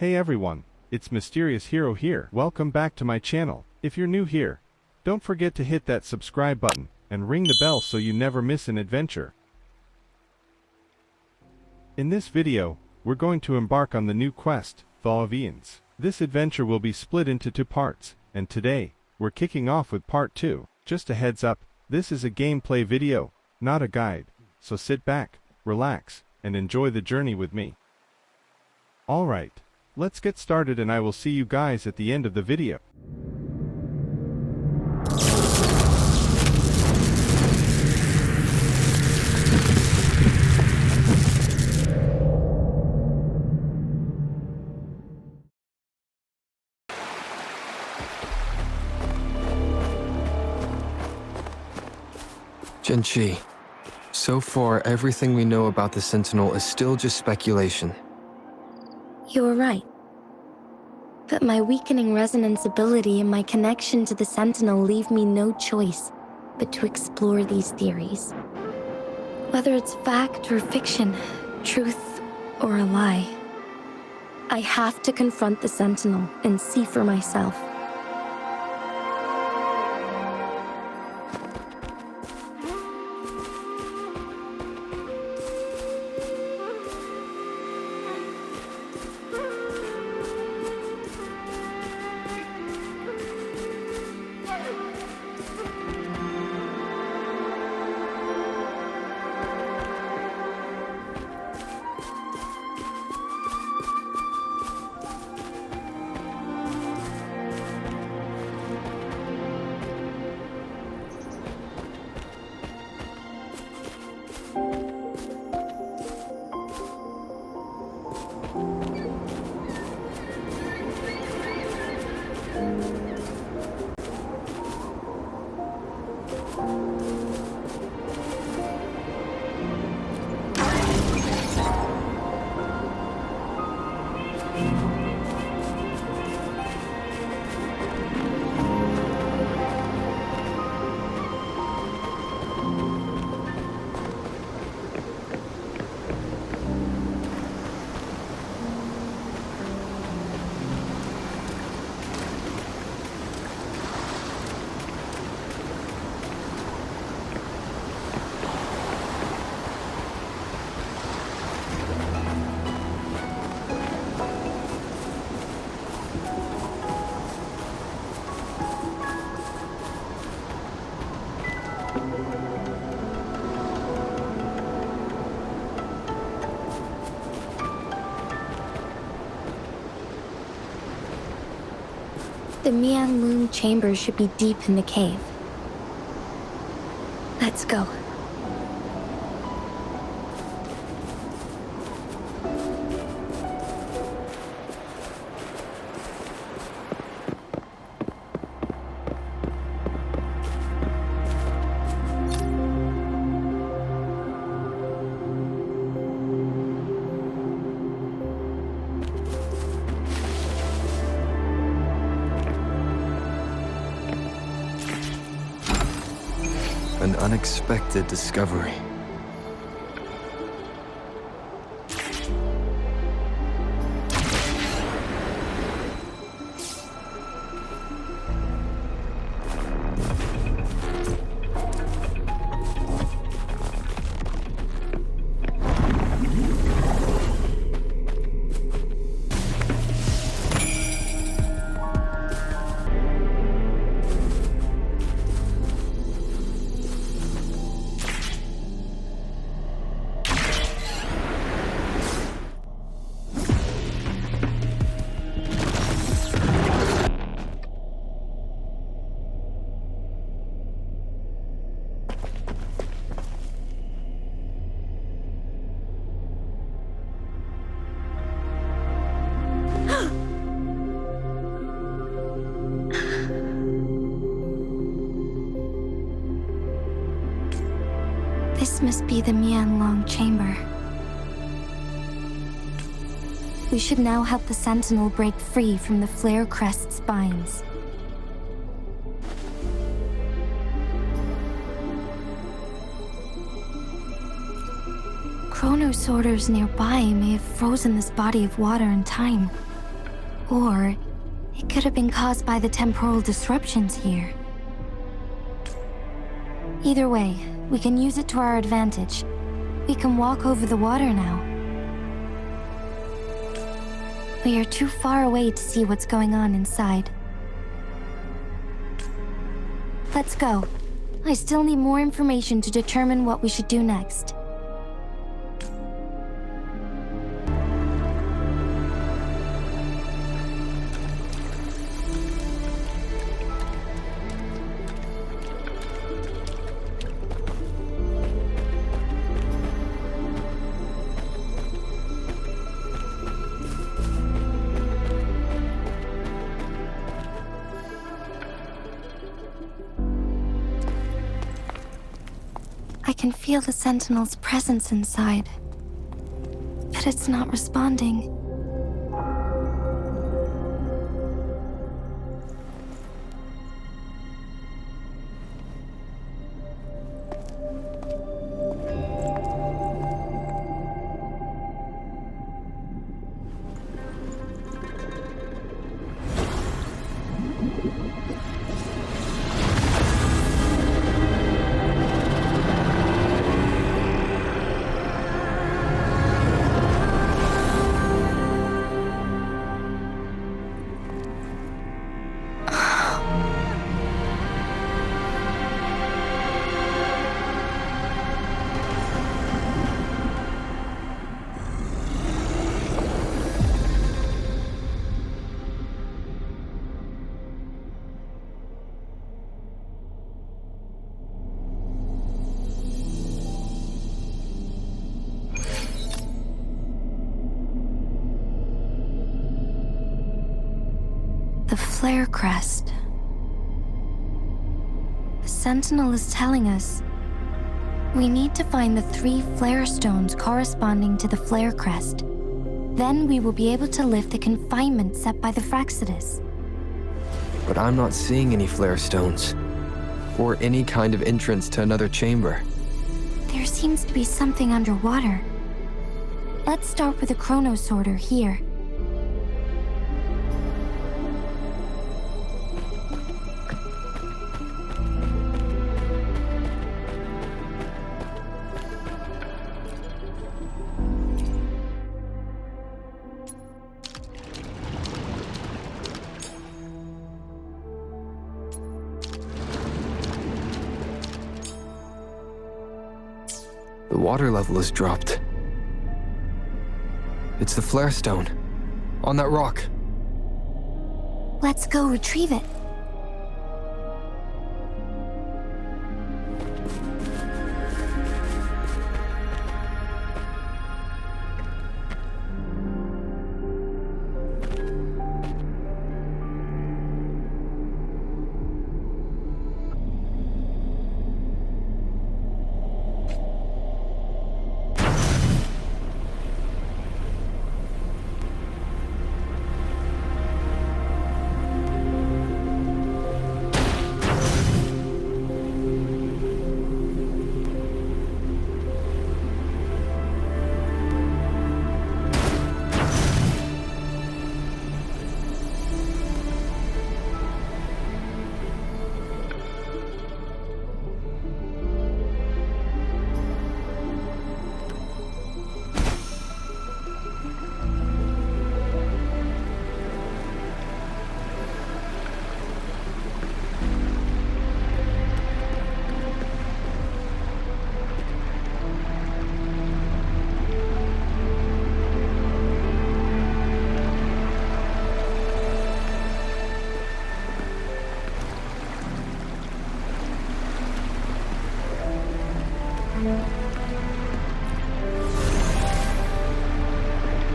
Hey everyone, it's Mysterious Hero here. Welcome back to my channel. If you're new here, don't forget to hit that subscribe button and ring the bell so you never miss an adventure. In this video, we're going to embark on the new quest, Thaw of Eons. This adventure will be split into 2 parts, and today, we're kicking off with part 2. Just a heads up, this is a gameplay video, not a guide, so sit back, relax, and enjoy the journey with me. Alright, let's get started and I will see you guys at the end of the video. Genchi, so far everything we know about the Sentinel is still just speculation. You were right. But my weakening resonance ability and my connection to the Sentinel leave me no choice but to explore these theories. Whether it's fact or fiction, truth or a lie, I have to confront the Sentinel and see for myself. The Mian Loom chamber should be deep in the cave. Let's go. An unexpected discovery. This must be the Mian Long chamber. We should now help the Sentinel break free from the Flare Crest spines. Chrono sorters nearby may have frozen this body of water in time. Or it could have been caused by the temporal disruptions here. Either way, we can use it to our advantage. We can walk over the water now. We are too far away to see what's going on inside. Let's go. I still need more information to determine what we should do next. I can feel the Sentinel's presence inside, but it's not responding. The flare crest. The Sentinel is telling us we need to find the 3 flare stones corresponding to the flare crest. Then we will be able to lift the confinement set by the Fraccidus. But I'm not seeing any flare stones, or any kind of entrance to another chamber. There seems to be something underwater. Let's start with the chrono sorter here. The water level has dropped. It's the flare stone, on that rock. Let's go retrieve it.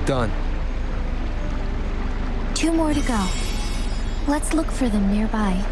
Done. 2 more to go. Let's look for them nearby.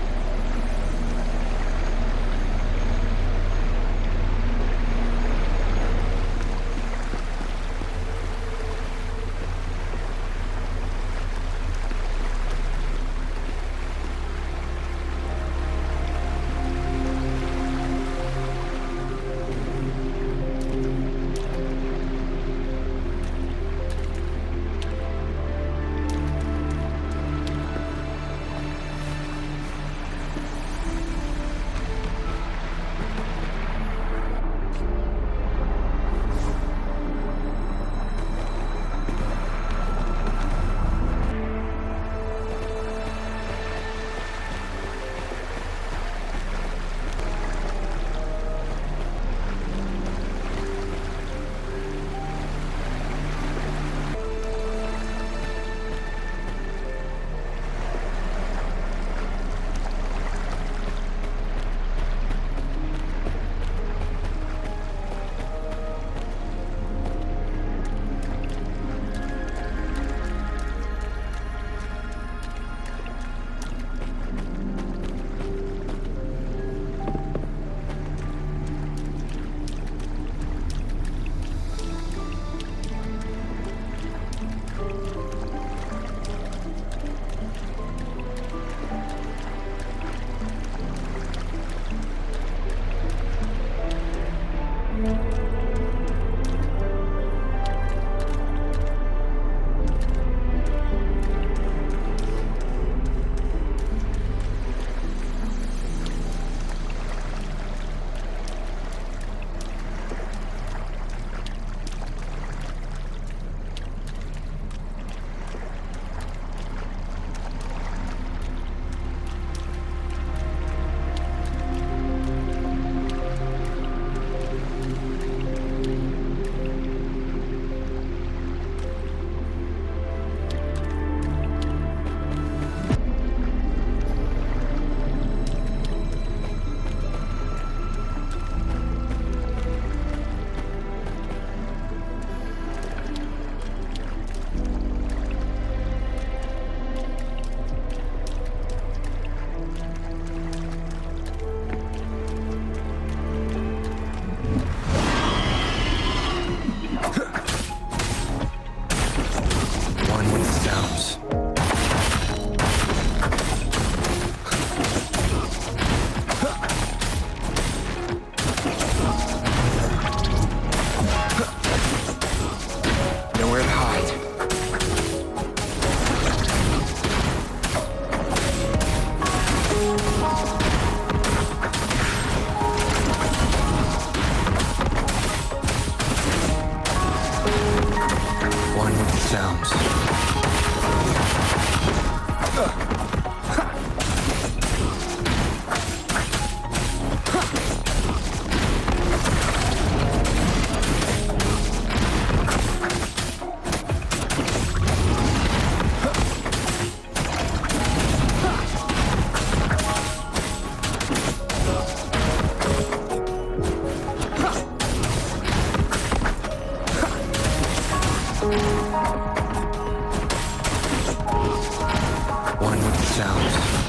sounds.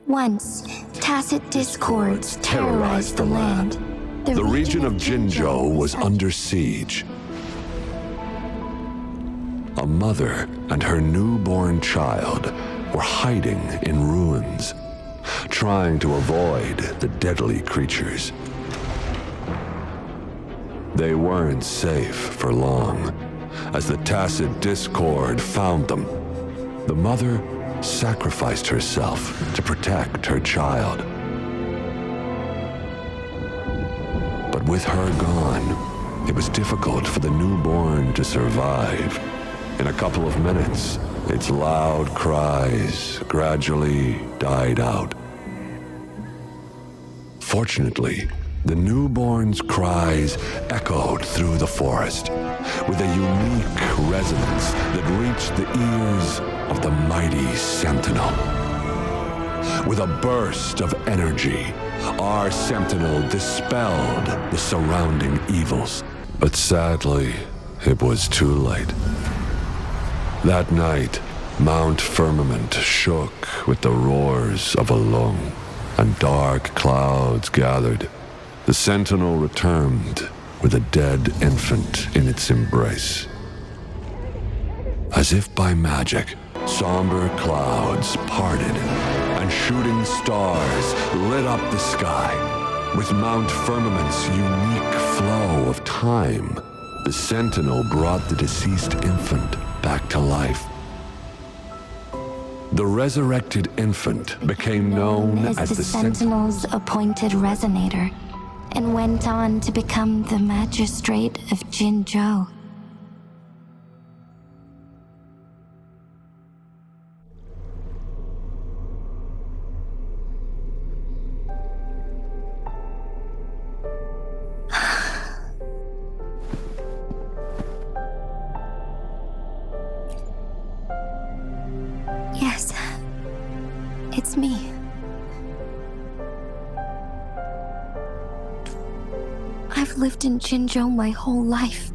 Once, tacit discords terrorized the land. The region of Jinzhou was under siege. A mother and her newborn child were hiding in ruins, trying to avoid the deadly creatures. They weren't safe for long, as the tacit discord found them. The mother sacrificed herself to protect her child. But with her gone, it was difficult for the newborn to survive. In a couple of minutes, its loud cries gradually died out. Fortunately, the newborn's cries echoed through the forest with a unique resonance that reached the ears of the mighty Sentinel. With a burst of energy, our Sentinel dispelled the surrounding evils. But sadly, it was too late. That night, Mount Firmament shook with the roars of a lung, and dark clouds gathered. The Sentinel returned with a dead infant in its embrace. As if by magic, somber clouds parted, and shooting stars lit up the sky. With Mount Firmament's unique flow of time, the Sentinel brought the deceased infant back to life. The resurrected infant became known as the Sentinel's appointed resonator, and went on to become the magistrate of Jinzhou. Yes, it's me. I've lived in Jinzhou my whole life,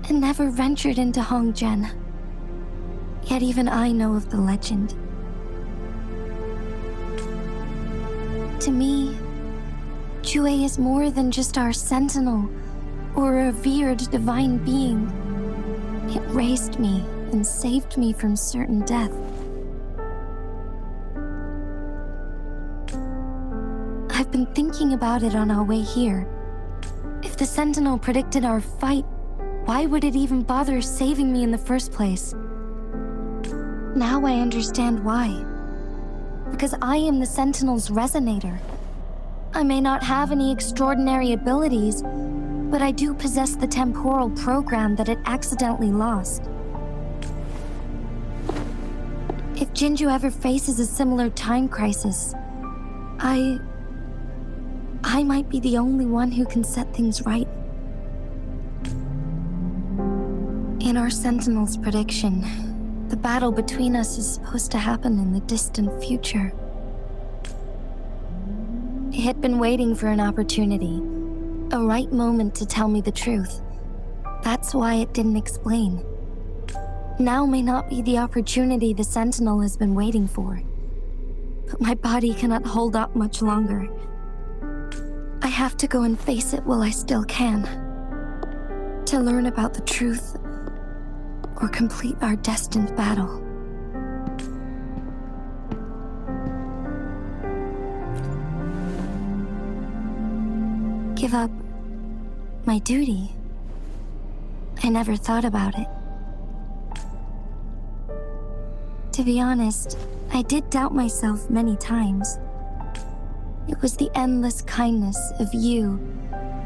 and never ventured into Hongzhen. Yet even I know of the legend. To me, Jue is more than just our sentinel, or a revered divine being. It raised me and saved me from certain death. I've been thinking about it on our way here. If the Sentinel predicted our fight, why would it even bother saving me in the first place? Now I understand why. Because I am the Sentinel's resonator. I may not have any extraordinary abilities, but I do possess the temporal program that it accidentally lost. If Jinzhou ever faces a similar time crisis, I might be the only one who can set things right. In our Sentinel's prediction, the battle between us is supposed to happen in the distant future. had been waiting for an opportunity, a right moment to tell me the truth. That's why it didn't explain. Now may not be the opportunity the Sentinel has been waiting for. But my body cannot hold up much longer. I have to go and face it while I still can. To learn about the truth, or complete our destined battle. Give up my duty. I never thought about it. To be honest, I did doubt myself many times. It was the endless kindness of you,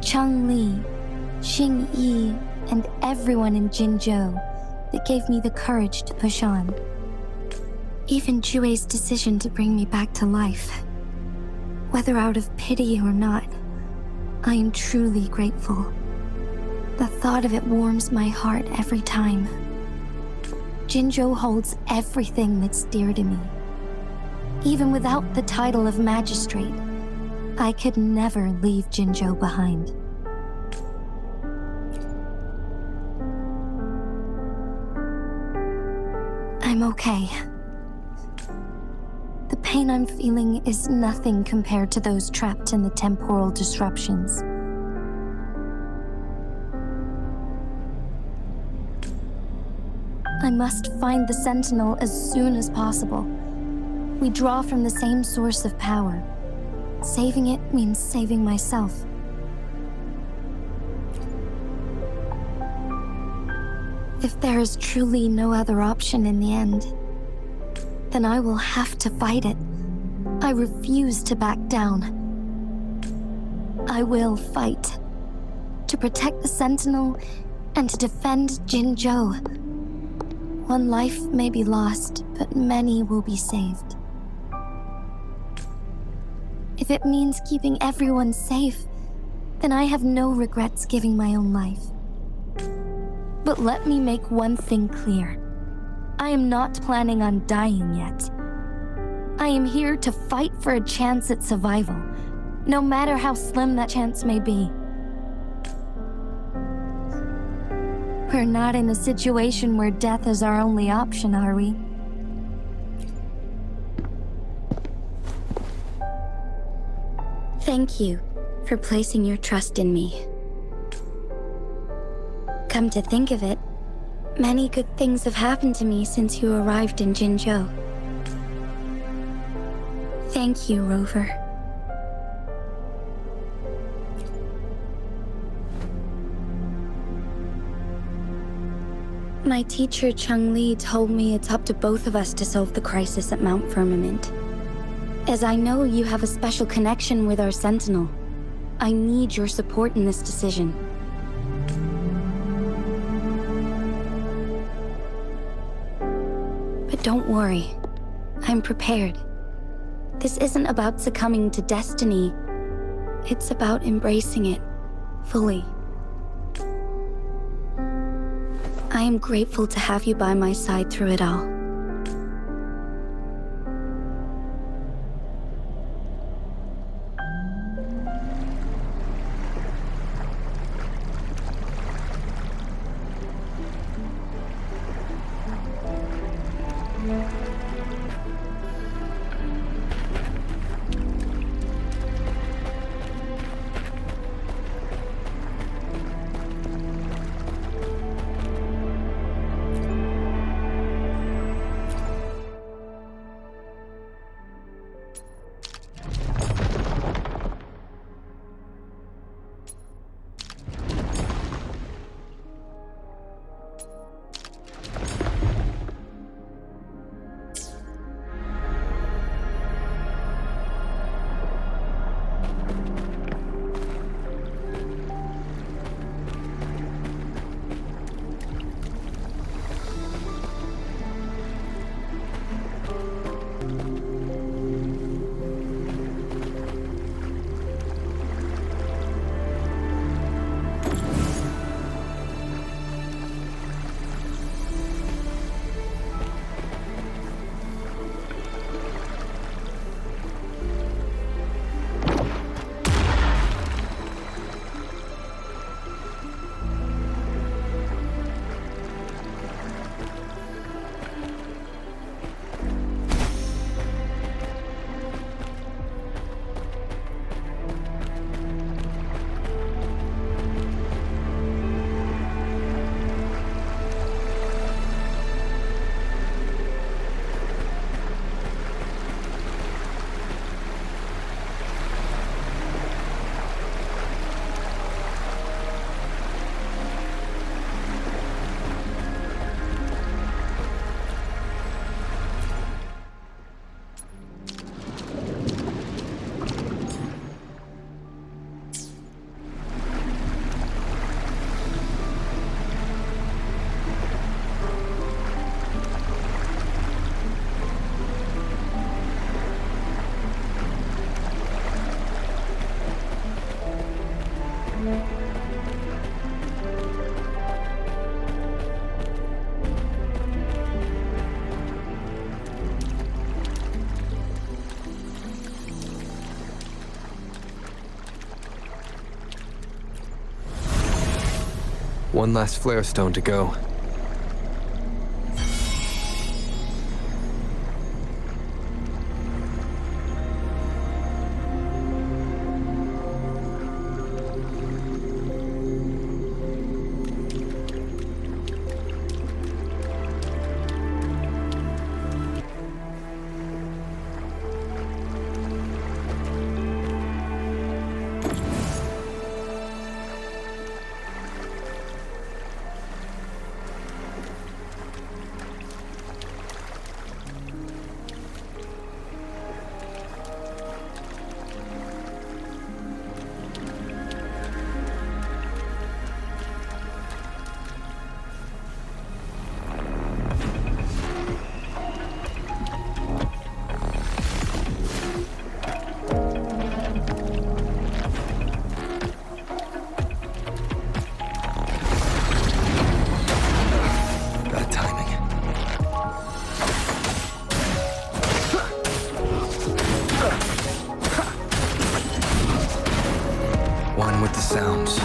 Chang Li, Xing Yi, and everyone in Jinzhou that gave me the courage to push on. Even Jue's decision to bring me back to life. Whether out of pity or not, I am truly grateful. The thought of it warms my heart every time. Jinzhou holds everything that's dear to me. Even without the title of magistrate, I could never leave Jinzhou behind. I'm okay. The pain I'm feeling is nothing compared to those trapped in the temporal disruptions. I must find the Sentinel as soon as possible. We draw from the same source of power. Saving it means saving myself. If there is truly no other option in the end, then I will have to fight it. I refuse to back down. I will fight. To protect the Sentinel and to defend Jinzhou. One life may be lost, but many will be saved. If it means keeping everyone safe, then I have no regrets giving my own life. But let me make one thing clear. I am not planning on dying yet. I am here to fight for a chance at survival, no matter how slim that chance may be. We're not in a situation where death is our only option, are we? Thank you for placing your trust in me. Come to think of it, many good things have happened to me since you arrived in Jinzhou. Thank you, Rover. My teacher, Chang Li, told me it's up to both of us to solve the crisis at Mount Firmament. As I know you have a special connection with our Sentinel, I need your support in this decision. But don't worry, I'm prepared. This isn't about succumbing to destiny. It's about embracing it fully. I am grateful to have you by my side through it all. One last flare stone to go. Sounds.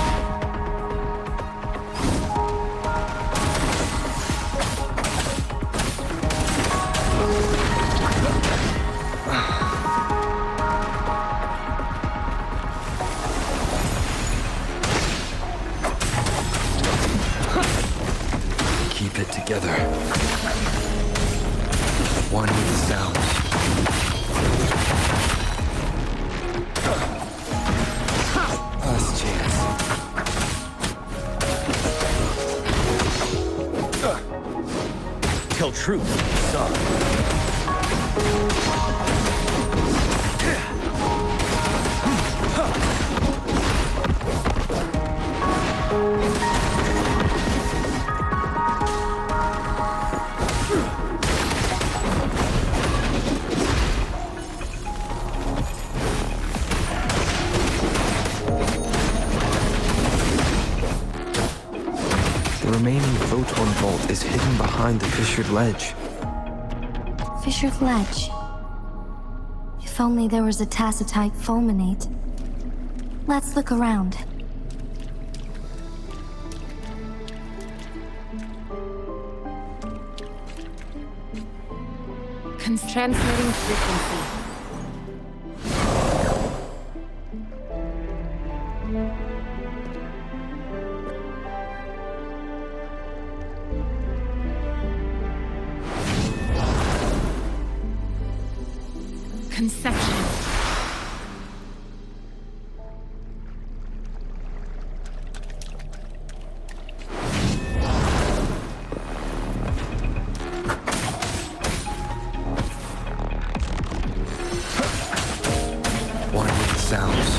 Keep it together. One with the sounds. Last chance. Tell truth, son. The remaining photon vault is hidden behind the fissured ledge. Fissured ledge. If only there was a tacitite fulminate. Let's look around. Transmitting frequency. Conception. One with the sounds.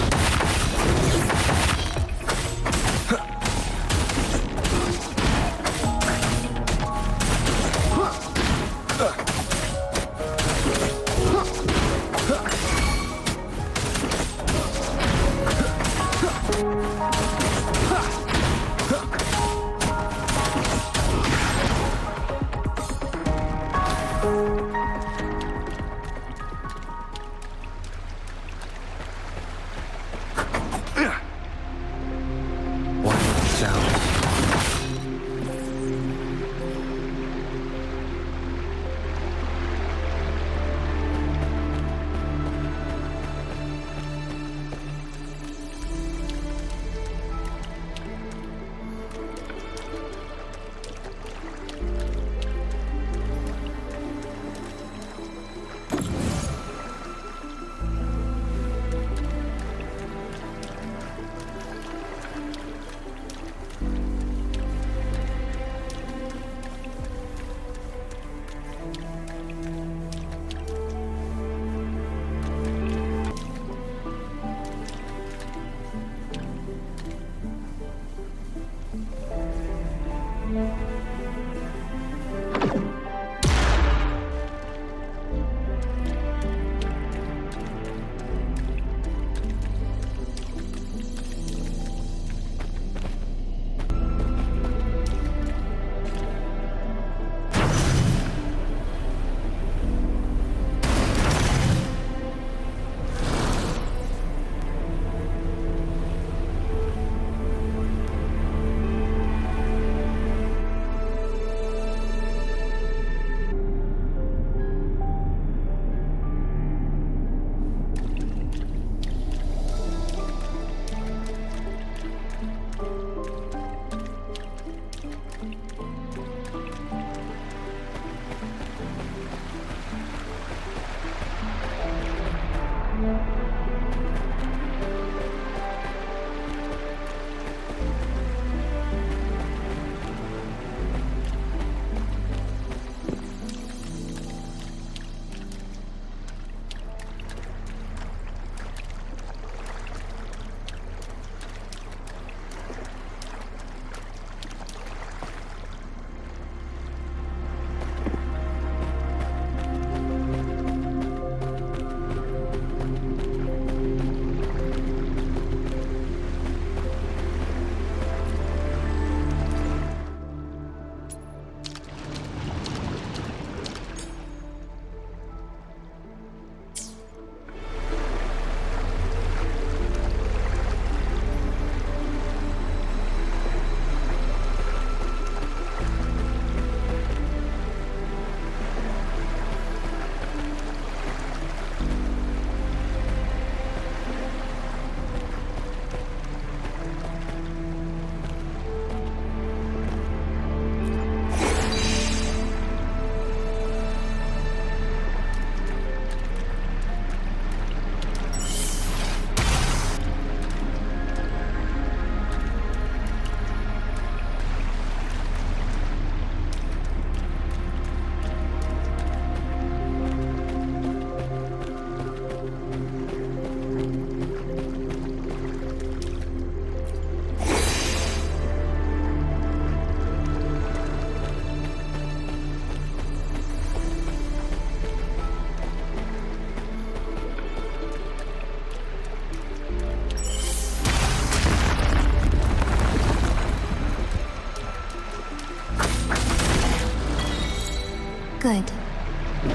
Good.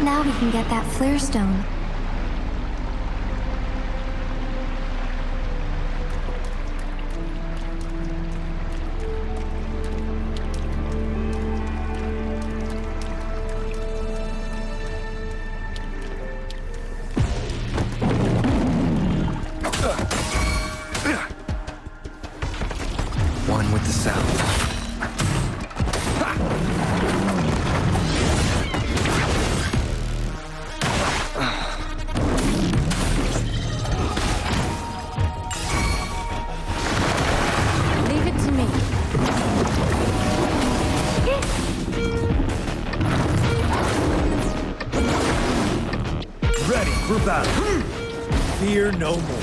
Now we can get that flare stone. One with the sound. Leave it to me. Ready for battle. Fear no more.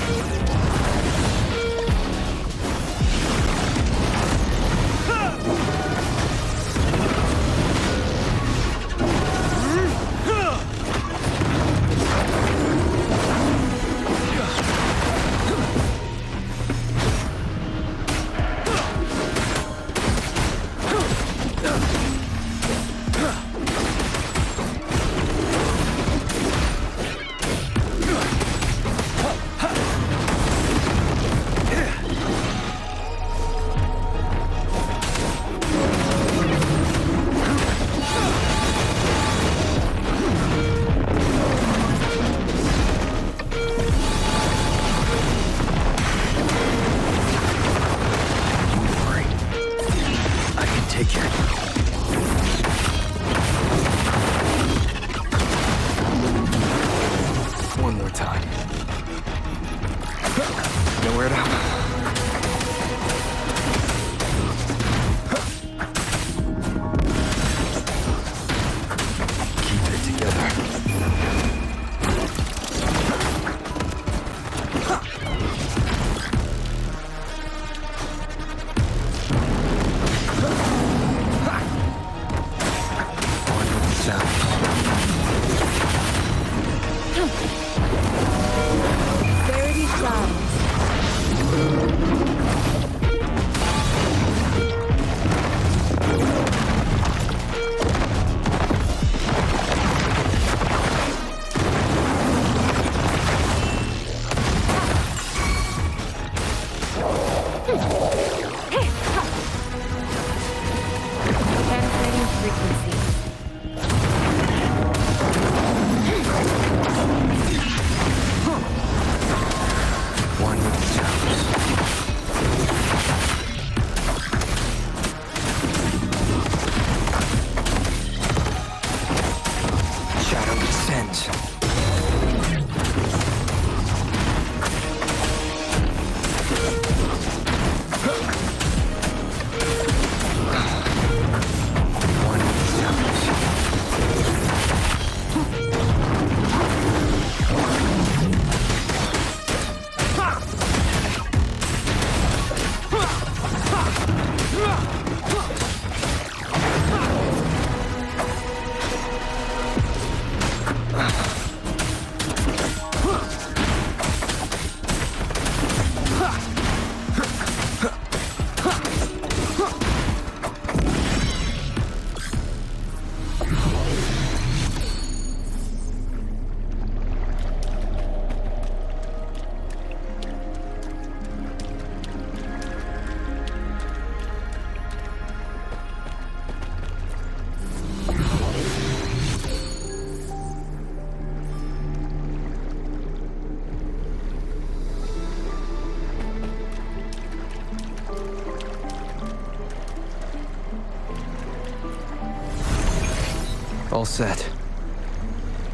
All set.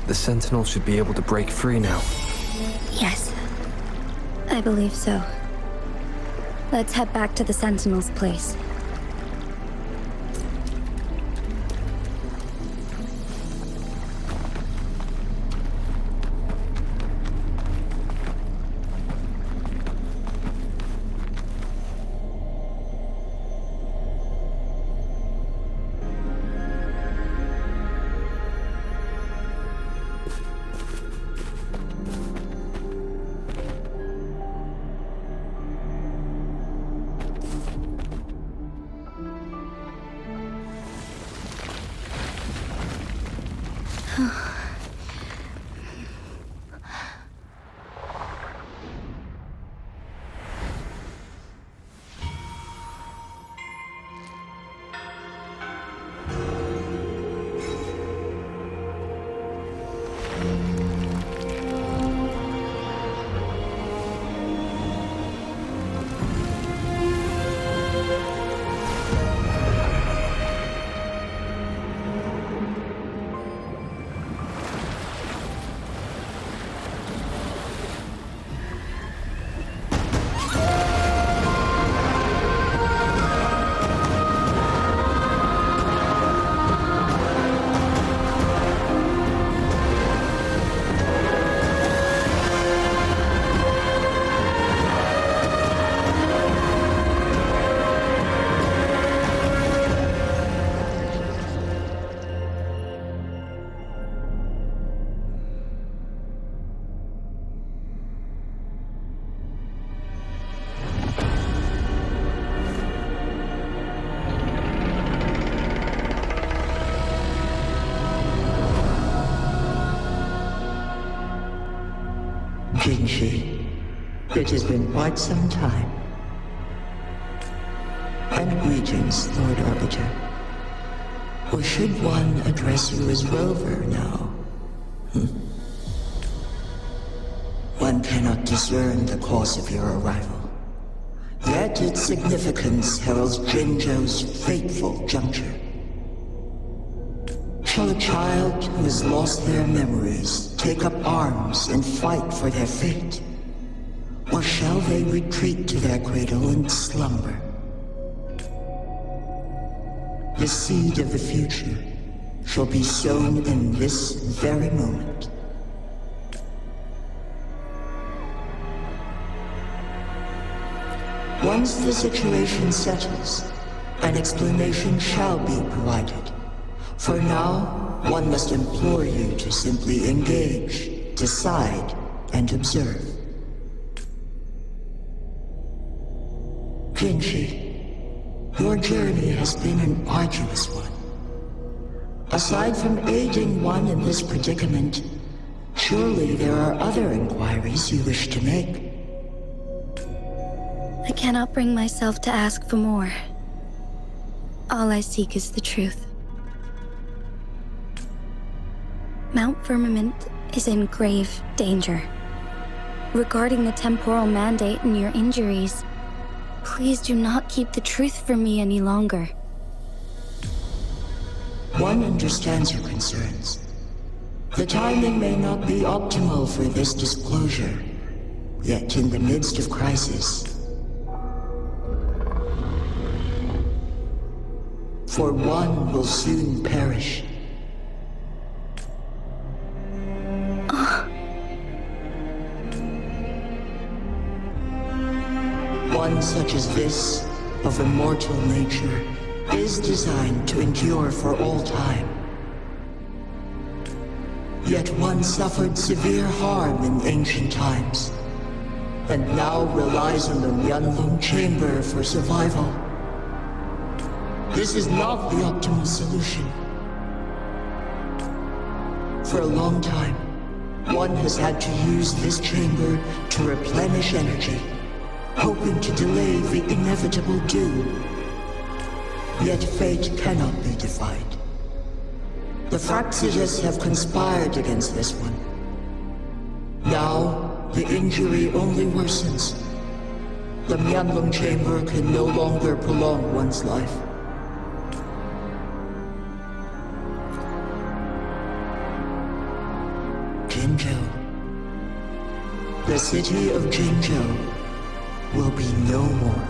The Sentinel should be able to break free now. Yes, I believe so. Let's head back to the Sentinel's place. It has been quite some time. And greetings, Lord Arbiter. Or should one address you as Rover now? One cannot discern the cause of your arrival. Yet its significance heralds Jinzhou's fateful juncture. Shall a child who has lost their memories take up arms and fight for their fate? Or shall they retreat to their cradle and slumber? The seed of the future shall be sown in this very moment. Once the situation settles, an explanation shall be provided. For now, one must implore you to simply engage, decide, and observe. Jinshi, your journey has been an arduous one. Aside from aiding one in this predicament, surely there are other inquiries you wish to make. I cannot bring myself to ask for more. All I seek is the truth. Mount Firmament is in grave danger. Regarding the temporal mandate and your injuries, please do not keep the truth from me any longer. One understands your concerns. The timing may not be optimal for this disclosure, yet in the midst of crisis, for one will soon perish. One such as this, of immortal nature, is designed to endure for all time. Yet one suffered severe harm in ancient times, and now relies on the Mianlong Chamber for survival. This is not the optimal solution. For a long time, one has had to use this chamber to replenish energy, hoping to delay the inevitable doom. Yet fate cannot be defied. The Fraxiges have conspired against this one. Now, the injury only worsens. The Mianlong Chamber can no longer prolong one's life. The city of Jinzhou will be no more.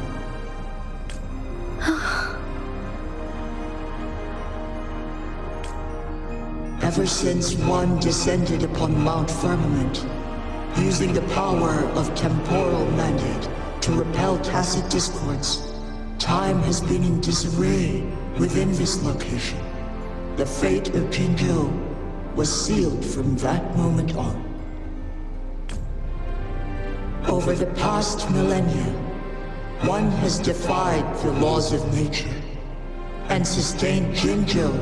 Ever since one descended upon Mount Firmament, using the power of temporal mandate to repel tacit discords, time has been in disarray within this location. The fate of Jinzhou was sealed from that moment on. Over the past millennia, one has defied the laws of nature and sustained Jinzhou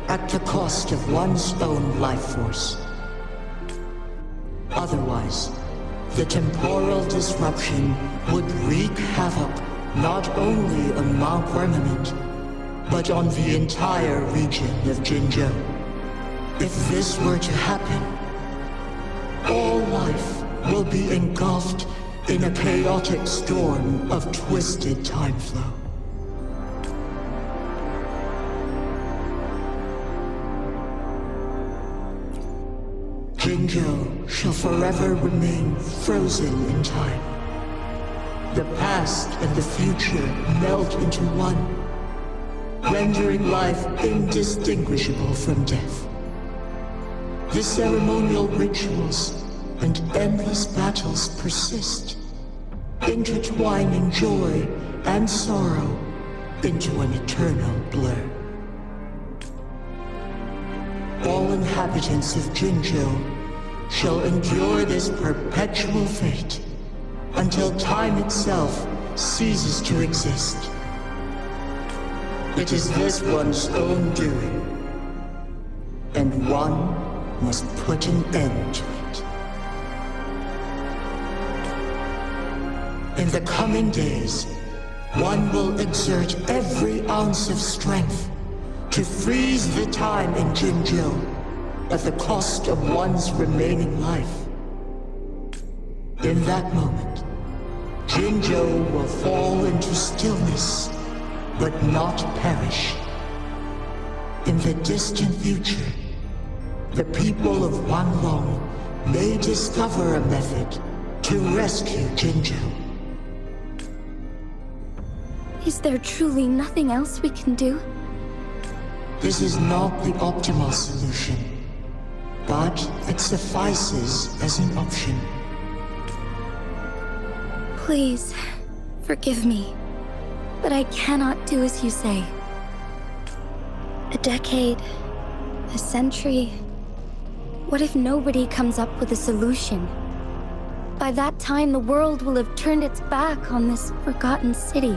at the cost of one's own life force. Otherwise, the temporal disruption would wreak havoc not only on Mount Firmament, but on the entire region of Jinzhou. If this were to happen, all life will be engulfed in a chaotic storm of twisted time flow. Jinzhou shall forever remain frozen in time. The past and the future melt into one, rendering life indistinguishable from death. The ceremonial rituals and endless battles persist, intertwining joy and sorrow into an eternal blur. All inhabitants of Jinzhou shall endure this perpetual fate until time itself ceases to exist. It is this one's own doing, and one must put an end to it. In the coming days, one will exert every ounce of strength to freeze the time in Jinzhou at the cost of one's remaining life. In that moment, Jinzhou will fall into stillness, but not perish. In the distant future, the people of Wanlong may discover a method to rescue Jinzhou. Is there truly nothing else we can do? This is not the optimal solution, but it suffices as an option. Please, forgive me, but I cannot do as you say. A decade, a century. What if nobody comes up with a solution? By that time, the world will have turned its back on this forgotten city.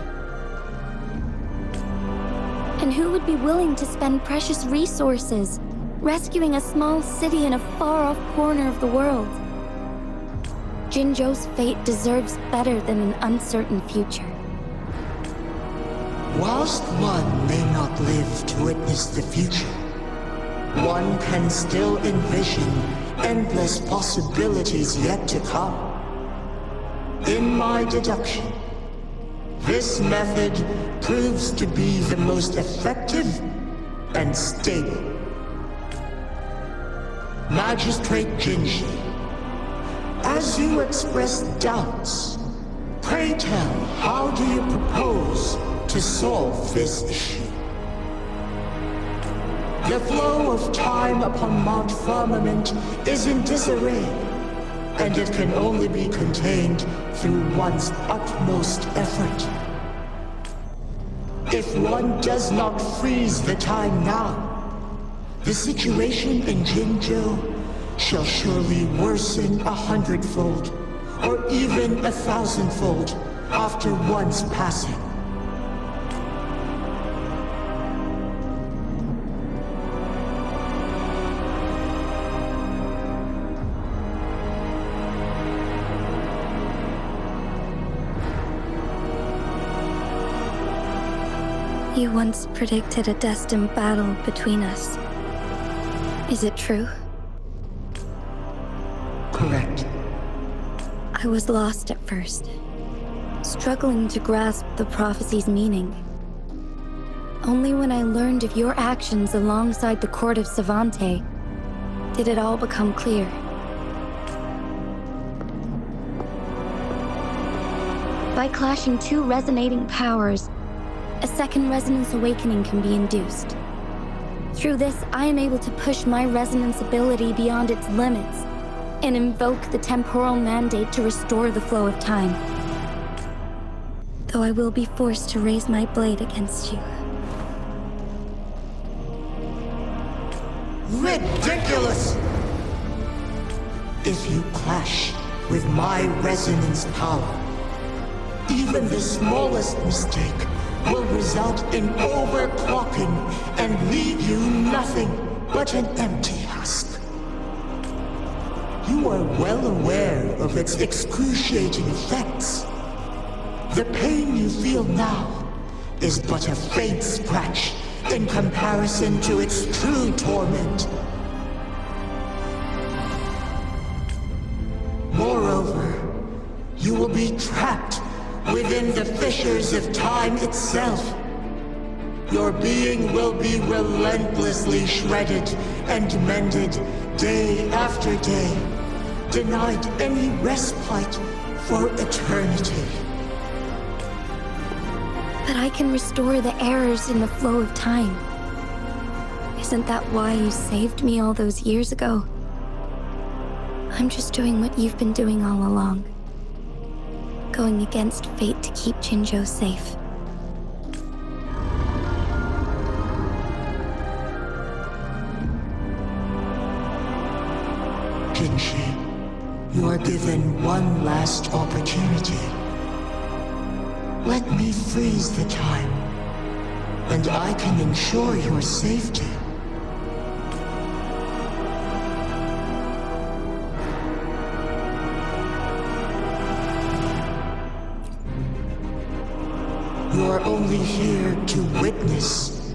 And who would be willing to spend precious resources rescuing a small city in a far-off corner of the world? Jinzhou's fate deserves better than an uncertain future. Whilst one may not live to witness the future, one can still envision endless possibilities yet to come. In my deduction, this method proves to be the most effective and stable. Magistrate Jinji, as you express doubts, pray tell, how do you propose to solve this issue? The flow of time upon Mount Firmament is in disarray, and it can only be contained through one's utmost effort. If one does not freeze the time now, the situation in Jinzhou shall surely worsen 100-fold, or even 1,000-fold after one's passing. You once predicted a destined battle between us. Is it true? Correct. I was lost at first, struggling to grasp the prophecy's meaning. Only when I learned of your actions alongside the court of Savante did it all become clear. By clashing two resonating powers, a second resonance awakening can be induced. Through this, I am able to push my resonance ability beyond its limits and invoke the temporal mandate to restore the flow of time. Though I will be forced to raise my blade against you. Ridiculous! If you clash with my resonance power, even the smallest mistake will result in overclocking and leave you nothing but an empty husk. You are well aware of its excruciating effects. The pain you feel now is but a faint scratch in comparison to its true torment. Moreover, you will be trapped within the fissures of time itself. Your being will be relentlessly shredded and mended day after day, denied any respite for eternity. But I can restore the errors in the flow of time. Isn't that why you saved me all those years ago? I'm just doing what you've been doing all along. Going against fate to keep Jinzhou safe. Jinshi, you are given one last opportunity. Let me freeze the time, and I can ensure your safety. You are only here to witness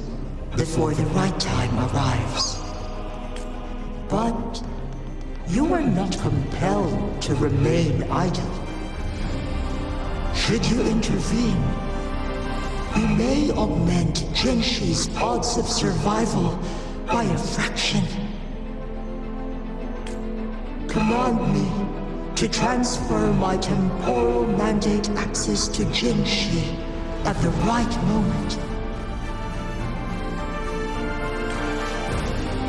before the right time arrives. But you are not compelled to remain idle. Should you intervene, you may augment Jinshi's odds of survival by a fraction. Command me to transfer my temporal mandate access to Jinshi at the right moment.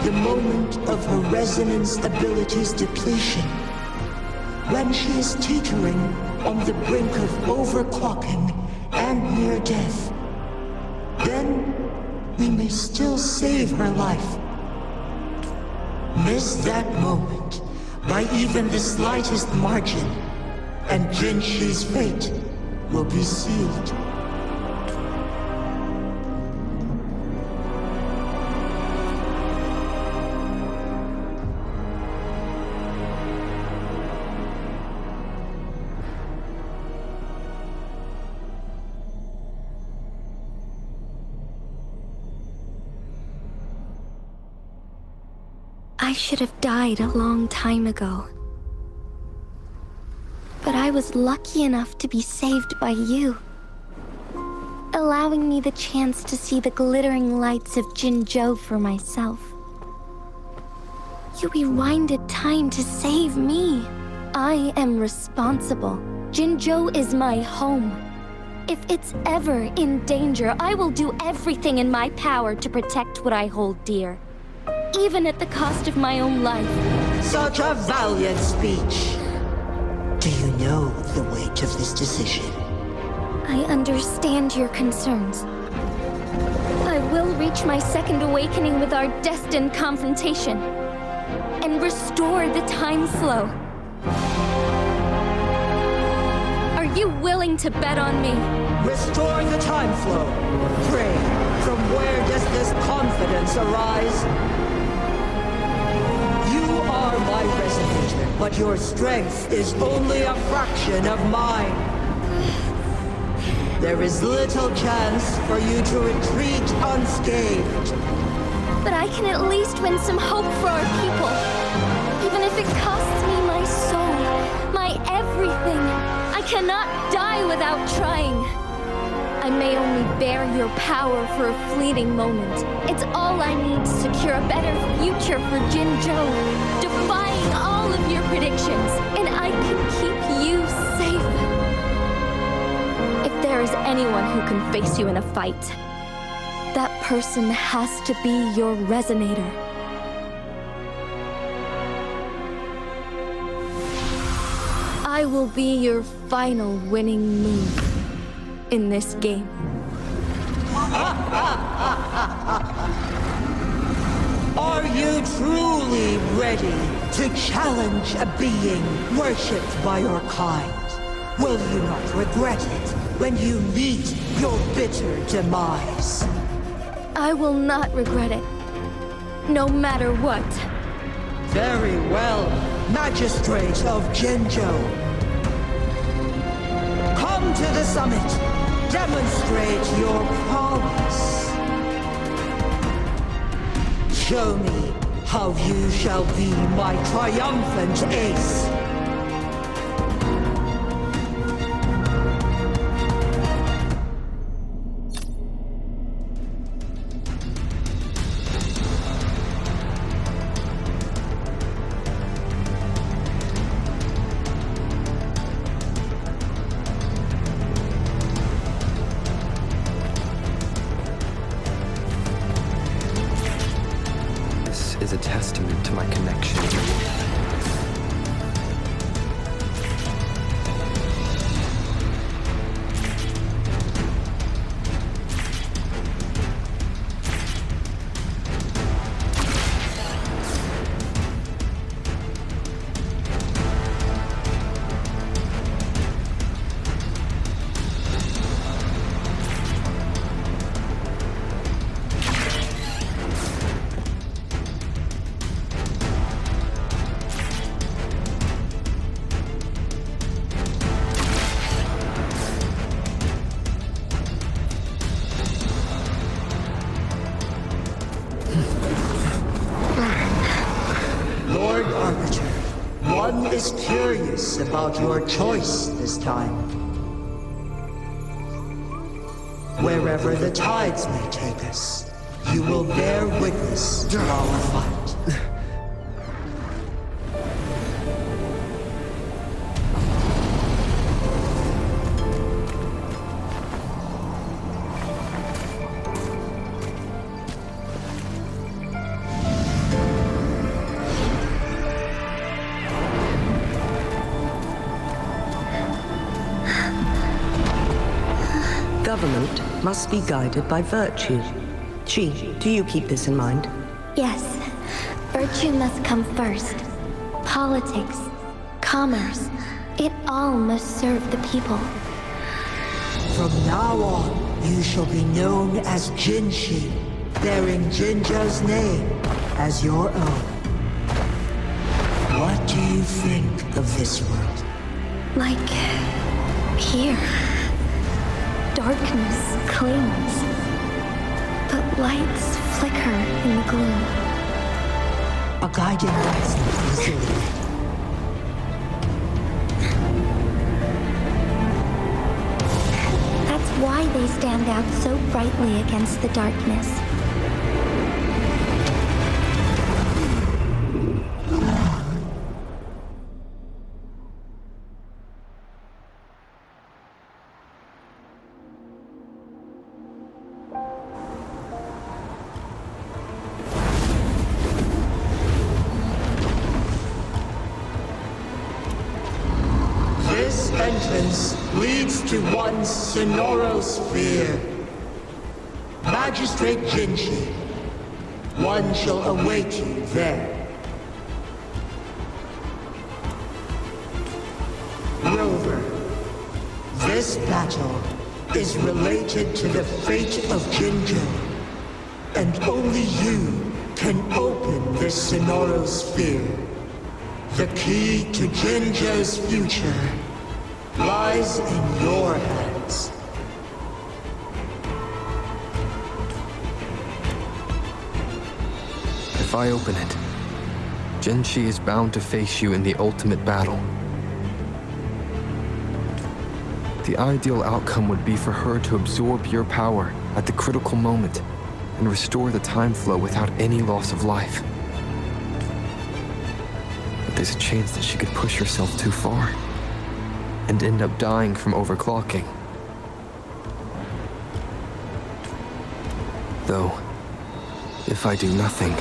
The moment of her resonance ability's depletion, when she is teetering on the brink of overclocking and near death. Then we may still save her life. Miss that moment by even the slightest margin, and Jinshi's fate will be sealed. I should have died a long time ago. But I was lucky enough to be saved by you, allowing me the chance to see the glittering lights of Jinzhou for myself. You rewinded time to save me. I am responsible. Jinzhou is my home. If it's ever in danger, I will do everything in my power to protect what I hold dear, even at the cost of my own life. Such a valiant speech. Do you know the weight of this decision? I understand your concerns. I will reach my second awakening with our destined confrontation and restore the time flow. Are you willing to bet on me? Restore the time flow. Pray, from where does this confidence arise? You are my resonator, but your strength is only a fraction of mine. There is little chance for you to retreat unscathed. But I can at least win some hope for our people. Even if it costs me my soul, my everything. I cannot die without trying. I may only bear your power for a fleeting moment. It's all I need to secure a better future for Jinzhou, defying all of your predictions, and I can keep you safe. anyone who can face you in a fight. That person has to be your resonator. I will be your final winning move in this game. Are you truly ready to challenge a being worshipped by your kind? Will you not regret it when you meet your bitter demise? I will not regret it, no matter what. Very well, Magistrate of Jinzhou. Come to the summit. Demonstrate your prowess. Show me how you shall be my triumphant ace. Is a testament to my connection to you. Lord Arbiter, one is curious about your choice this time. Wherever the tides may take us, you will bear witness to our fight. Government must be guided by virtue. Qi, do you keep this in mind? Yes, virtue must come first. Politics, commerce, it all must serve the people. From now on, you shall be known as Jinshi, bearing Jinzhou's name as your own. What do you think of this world? Like here. Darkness clings, but lights flicker in the gloom. A guiding light easily. That's why they stand out so brightly against the darkness. This entrance leads to one Sonorosphere. Magistrate Jinshi, one shall await you there. Rover, this battle is related to the fate of Jinzhou, and only you can open this Sonorosphere. The key to Jinzhou's future lies in your hands. If I open it, Jinshi is bound to face you in the ultimate battle. The ideal outcome would be for her to absorb your power at the critical moment and restore the time flow without any loss of life. But there's a chance that she could push herself too far and end up dying from overclocking. Though, if I do nothing,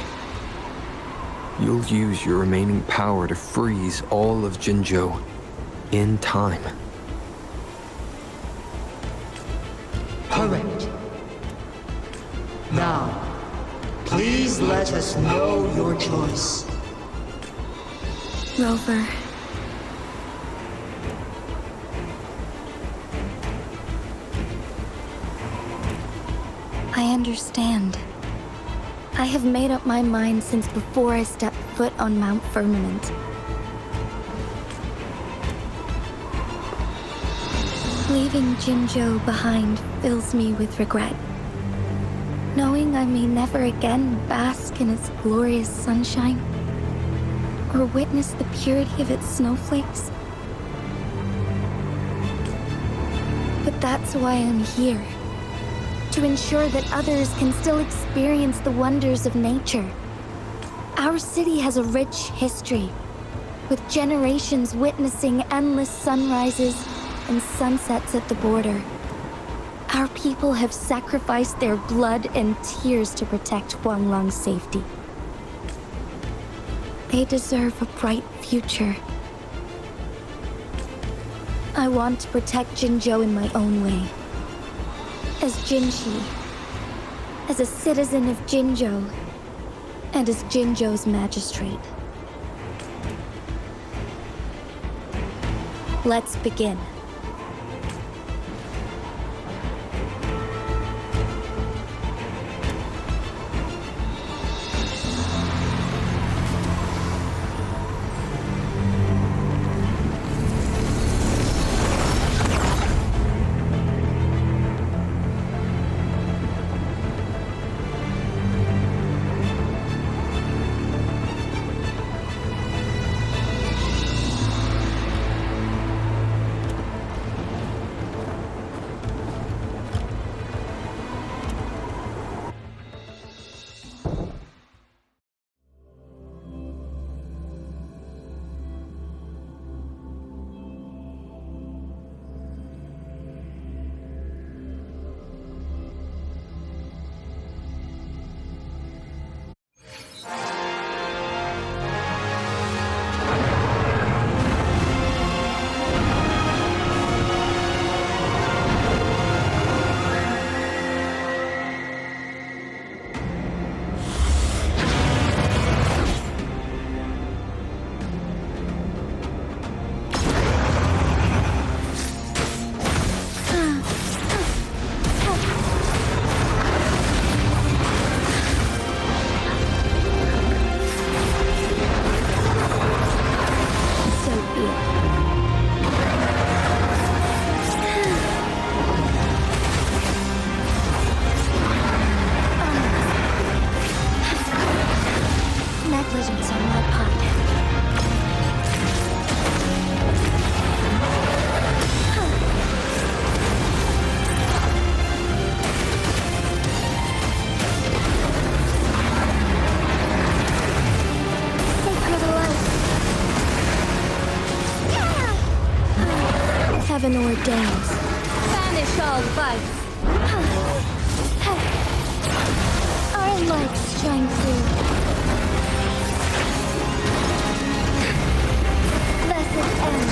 you'll use your remaining power to freeze all of Jinzhou in time. Correct. Now, please let us know your choice. Rover. I understand. I have made up my mind since before I stepped foot on Mount Firmament. Leaving Jinzhou behind fills me with regret. Knowing I may never again bask in its glorious sunshine, or witness the purity of its snowflakes. But that's why I'm here. To ensure that others can still experience the wonders of nature. Our city has a rich history, with generations witnessing endless sunrises and sunsets at the border. Our people have sacrificed their blood and tears to protect Huanglang's safety. They deserve a bright future. I want to protect Jinzhou in my own way. As Jinshi, as a citizen of Jinzhou, and as Jinzhou's magistrate. Let's begin. Heaven ordains. Banish all vice. Our lights shine through. Blessed end.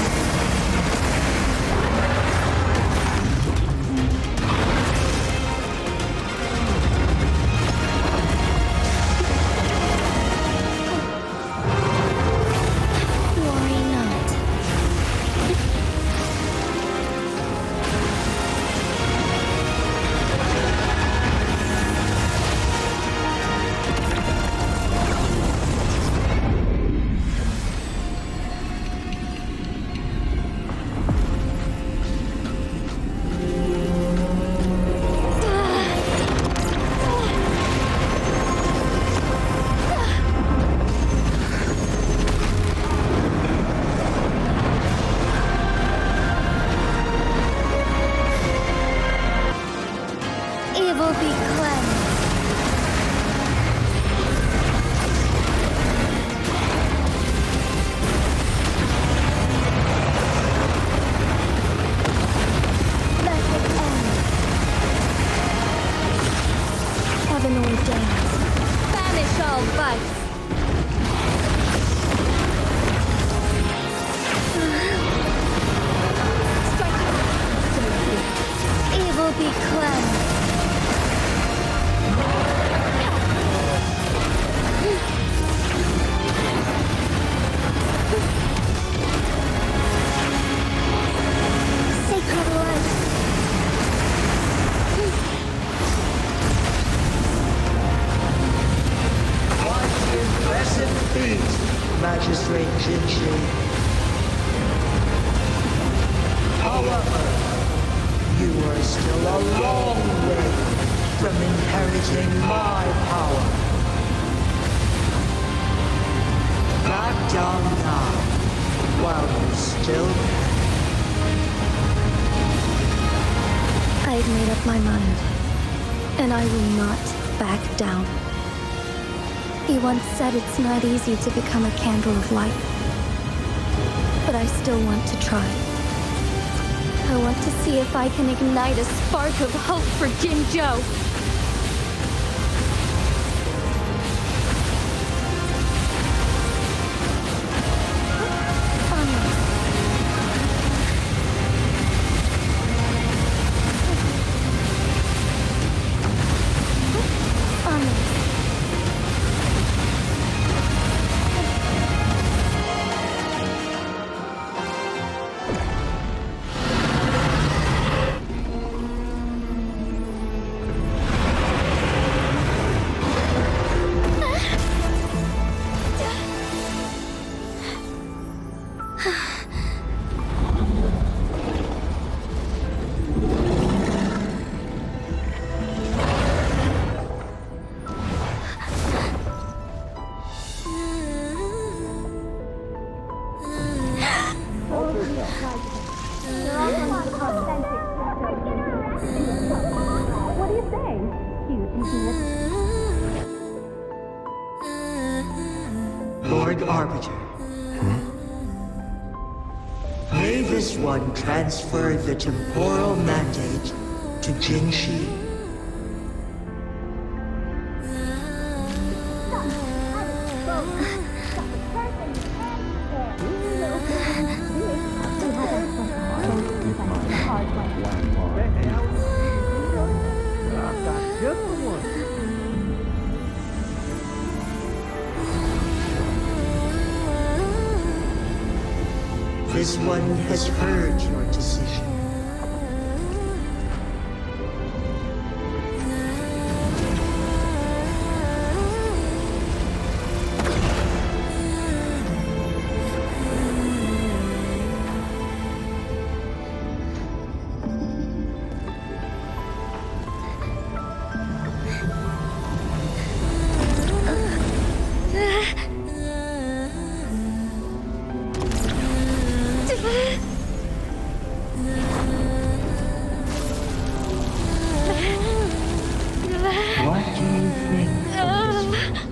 Worry not. be cleansed. Sacred light. What impressive feat, Magistrate Jinshi. However, you are still a long way from inheriting my power. Back down now, while you still can. I've made up my mind, and I will not back down. He once said it's not easy to become a candle of light, but I still want to try. I want to see if I can ignite a spark of hope for Jinzhou. What do you say? Lord Arbiter. May this one transfer the temporal mandate to Jinshi. This one has heard your decision. What do you think of this one?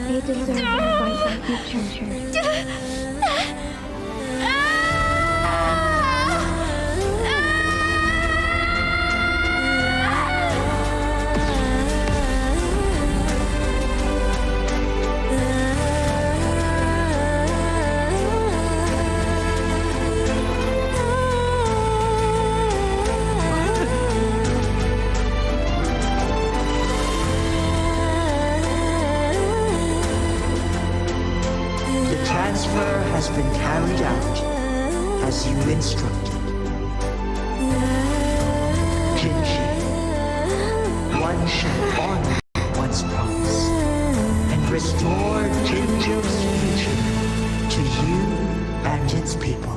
They deserve a bright future. The transfer has been carried out as you instructed. Jinshi, one shall honor one's promise and restore Jinju's future to you and its people.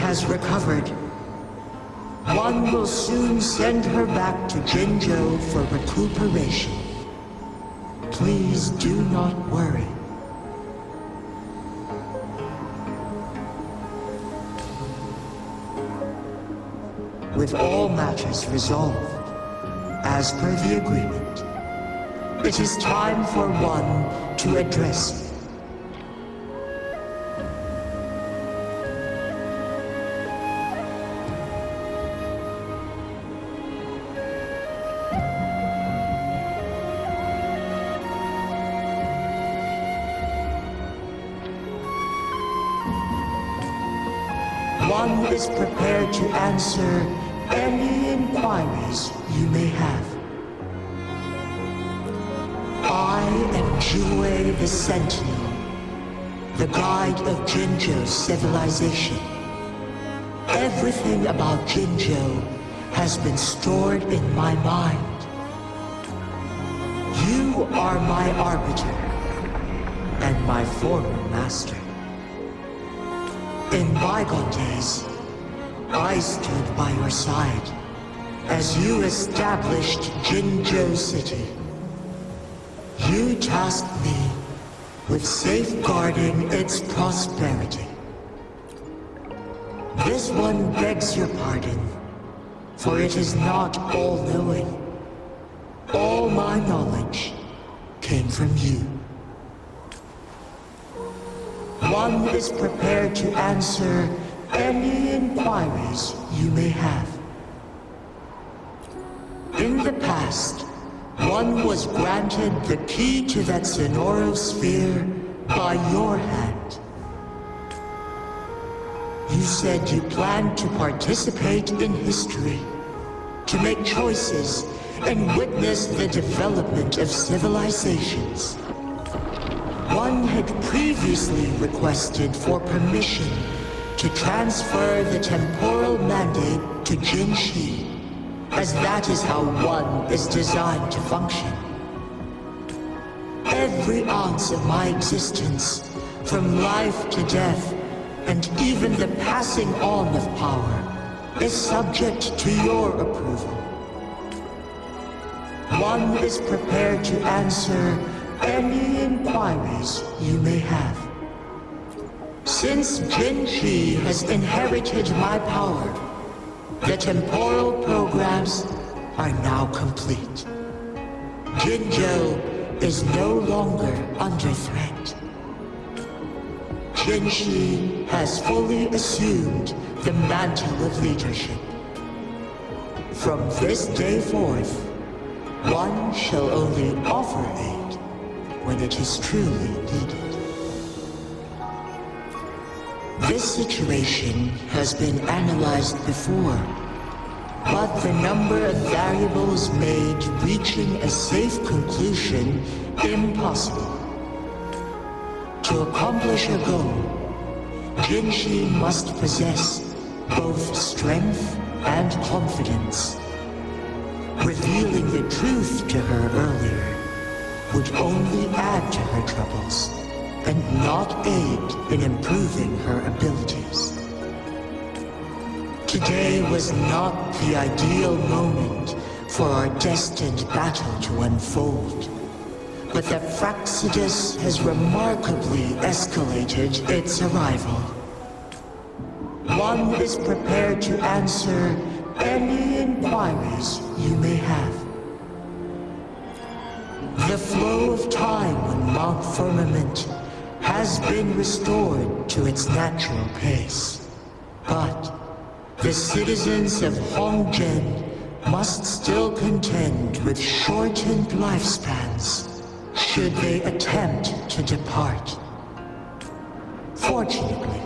has recovered. One will soon send her back to Jinzhou for recuperation. Please do not worry. With all matters resolved, as per the agreement, it is time for one to address me. One is prepared to answer any inquiries you may have. I am Jue the Sentinel, the guide of Jinzhou's civilization. Everything about Jinzhou has been stored in my mind. You are my arbiter and my former master. In bygone days, I stood by your side as you established Jinzhou City. You tasked me with safeguarding its prosperity. This one begs your pardon, for it is not all-knowing. All my knowledge came from you. One is prepared to answer any inquiries you may have. In the past, one was granted the key to that Sonoro sphere by your hand. You said you planned to participate in history, to make choices and witness the development of civilizations. One had previously requested for permission to transfer the temporal mandate to Jinshi, as that is how one is designed to function. Every ounce of my existence, from life to death, and even the passing on of power, is subject to your approval. One is prepared to answer any inquiries you may have. Since Jinshi has inherited my power, the temporal programs are now complete. Jinzhou is no longer under threat. Jinshi has fully assumed the mantle of leadership. From this day forth, one shall only offer aid when it is truly needed. This situation has been analyzed before, but the number of variables made reaching a safe conclusion impossible. To accomplish a goal, Jinshi must possess both strength and confidence. Revealing the truth to her earlier would only add to her troubles and not aid in improving her abilities. Today was not the ideal moment for our destined battle to unfold, but the Fraxidus has remarkably escalated its arrival. One is prepared to answer any inquiries you may have. The flow of time on Mount Firmament has been restored to its natural pace, but the citizens of Hongzhen must still contend with shortened lifespans should they attempt to depart. Fortunately,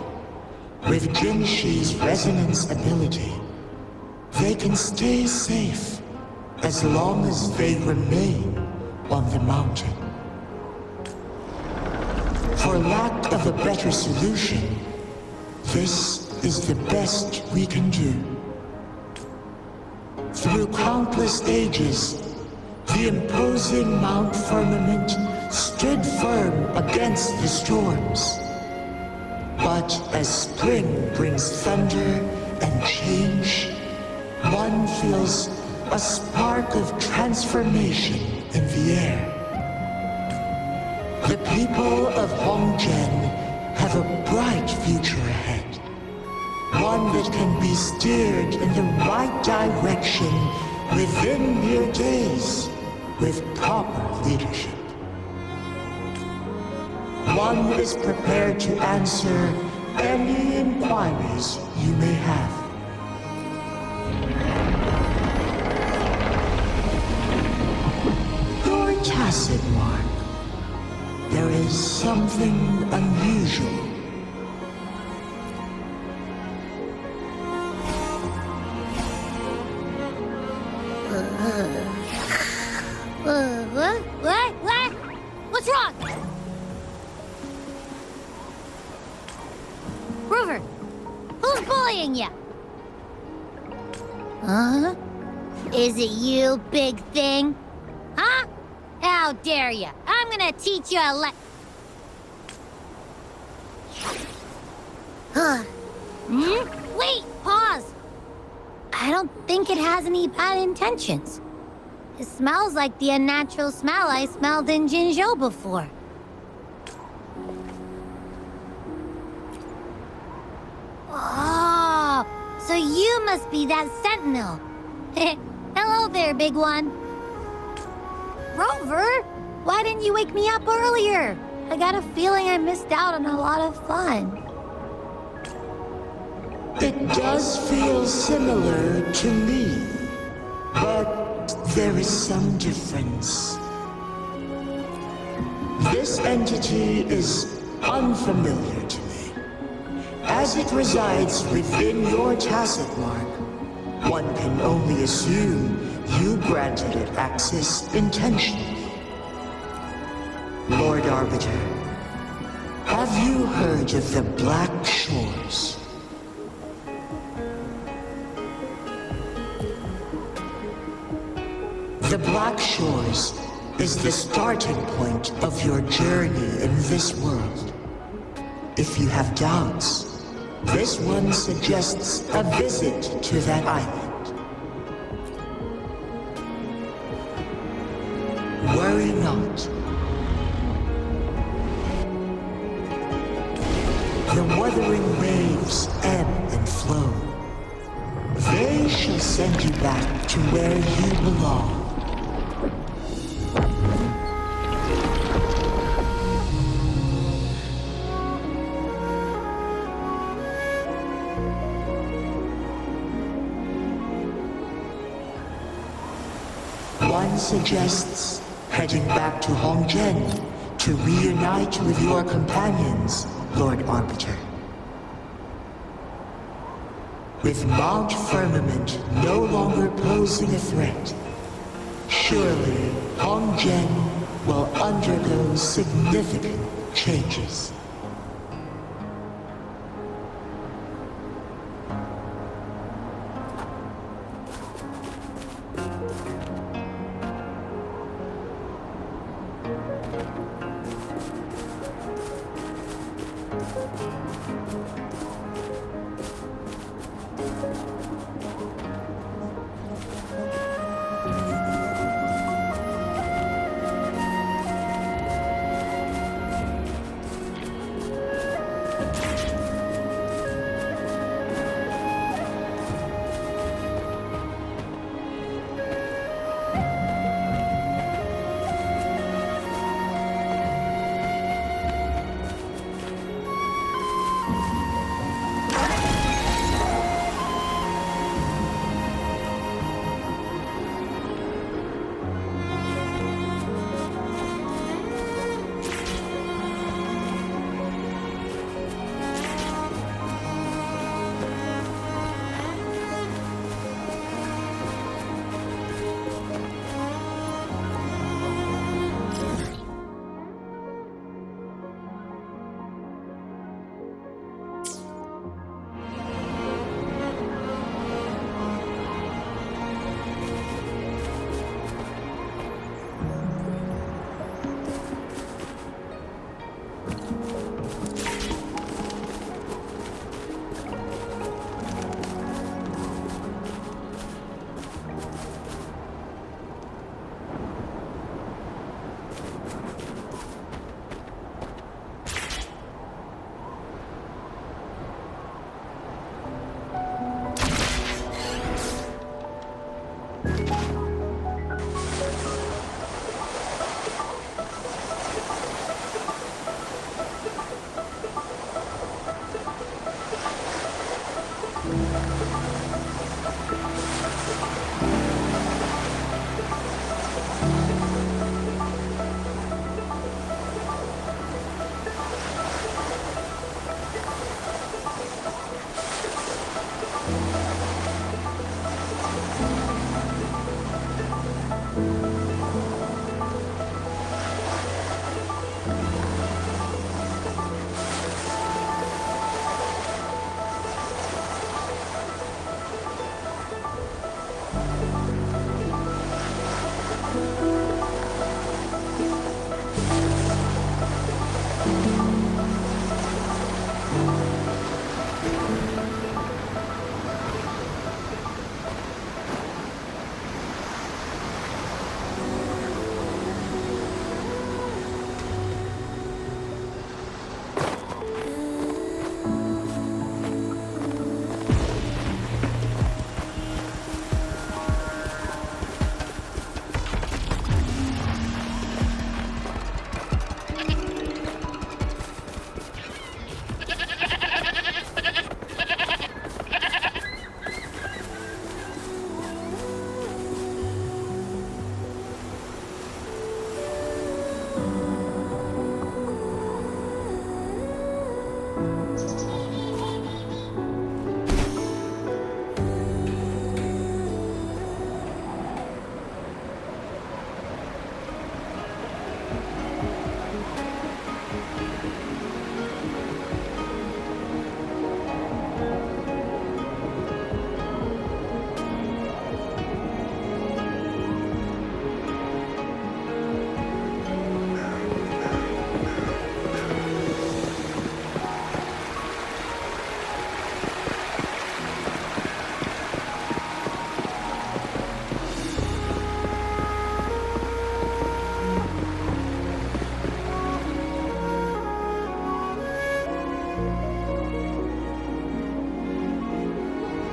with Jinshi's resonance ability, they can stay safe as long as they remain on the mountain. For lack of a better solution, this is the best we can do. Through countless ages, the imposing Mount Firmament stood firm against the storms. But as spring brings thunder and change, one feels a spark of transformation in the air. The people of Hongjian have a bright future ahead. One that can be steered in the right direction within mere days with proper leadership. One that is prepared to answer any inquiries you may have. Your tacit mark. There is something unusual. What? What's wrong? Rover, who's bullying you? Huh? Is it you, big thing? Huh? How dare you? I'm gonna teach you a Wait, pause! I don't think it has any bad intentions. It smells like the unnatural smell I smelled in Jinzhou before. Oh, so you must be that sentinel. Hello there, big one. Rover, why didn't you wake me up earlier? I got a feeling I missed out on a lot of fun. It does feel similar to me, but there is some difference. This entity is unfamiliar to me. As it resides within your tacit mark, one can only assume you granted it access intentionally. Lord Arbiter, have you heard of the Black Shores? The Black Shores is the starting point of your journey in this world. If you have doubts, this one suggests a visit to that island. Worry not. The Wuthering Waves ebb and flow. They shall send you back to where you belong. One suggests heading back to Hongjian to reunite with your companions, Lord Arbiter. With Mount Firmament no longer posing a threat, surely Hongjian will undergo significant changes.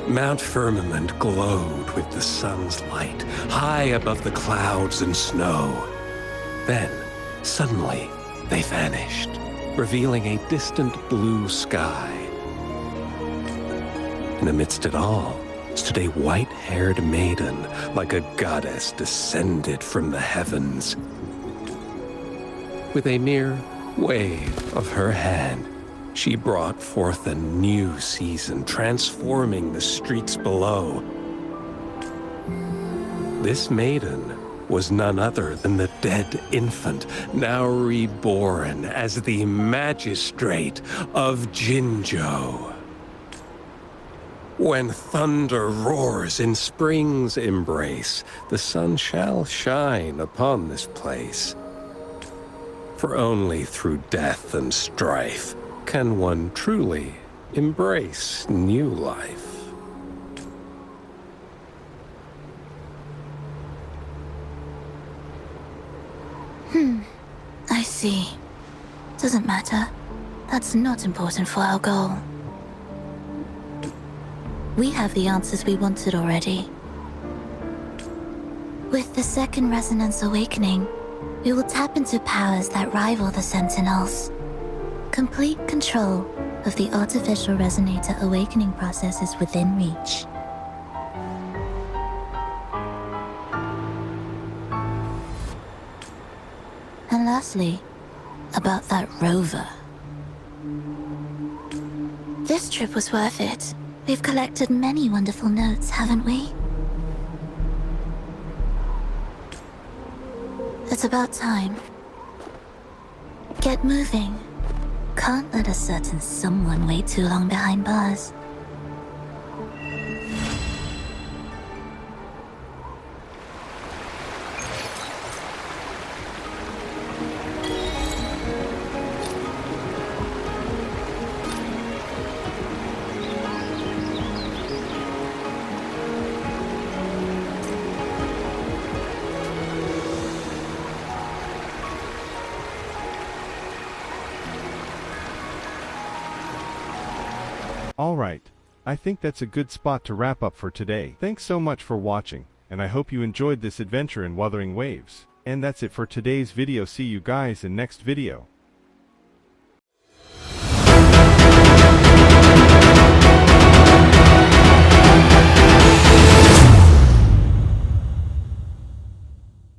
Mount Firmament glowed with the sun's light, high above the clouds and snow. Then, suddenly, they vanished, revealing a distant blue sky. And amidst it all stood a white-haired maiden, like a goddess descended from the heavens. With a mere wave of her hand, she brought forth a new season, transforming the streets below. This maiden was none other than the dead infant, now reborn as the magistrate of Jinzhou. When thunder roars in spring's embrace, the sun shall shine upon this place. For only through death and strife can one truly embrace new life. I see. Doesn't matter. That's not important for our goal. We have the answers we wanted already. With the second resonance awakening, we will tap into powers that rival the Sentinels. Complete control of the artificial resonator awakening process is within reach. And lastly, about that rover. This trip was worth it. We've collected many wonderful notes, haven't we? It's about time. Get moving. Can't let a certain someone wait too long behind bars. Alright, I think that's a good spot to wrap up for today. Thanks so much for watching, and I hope you enjoyed this adventure in Wuthering Waves. And that's it for today's video. See you guys in next video.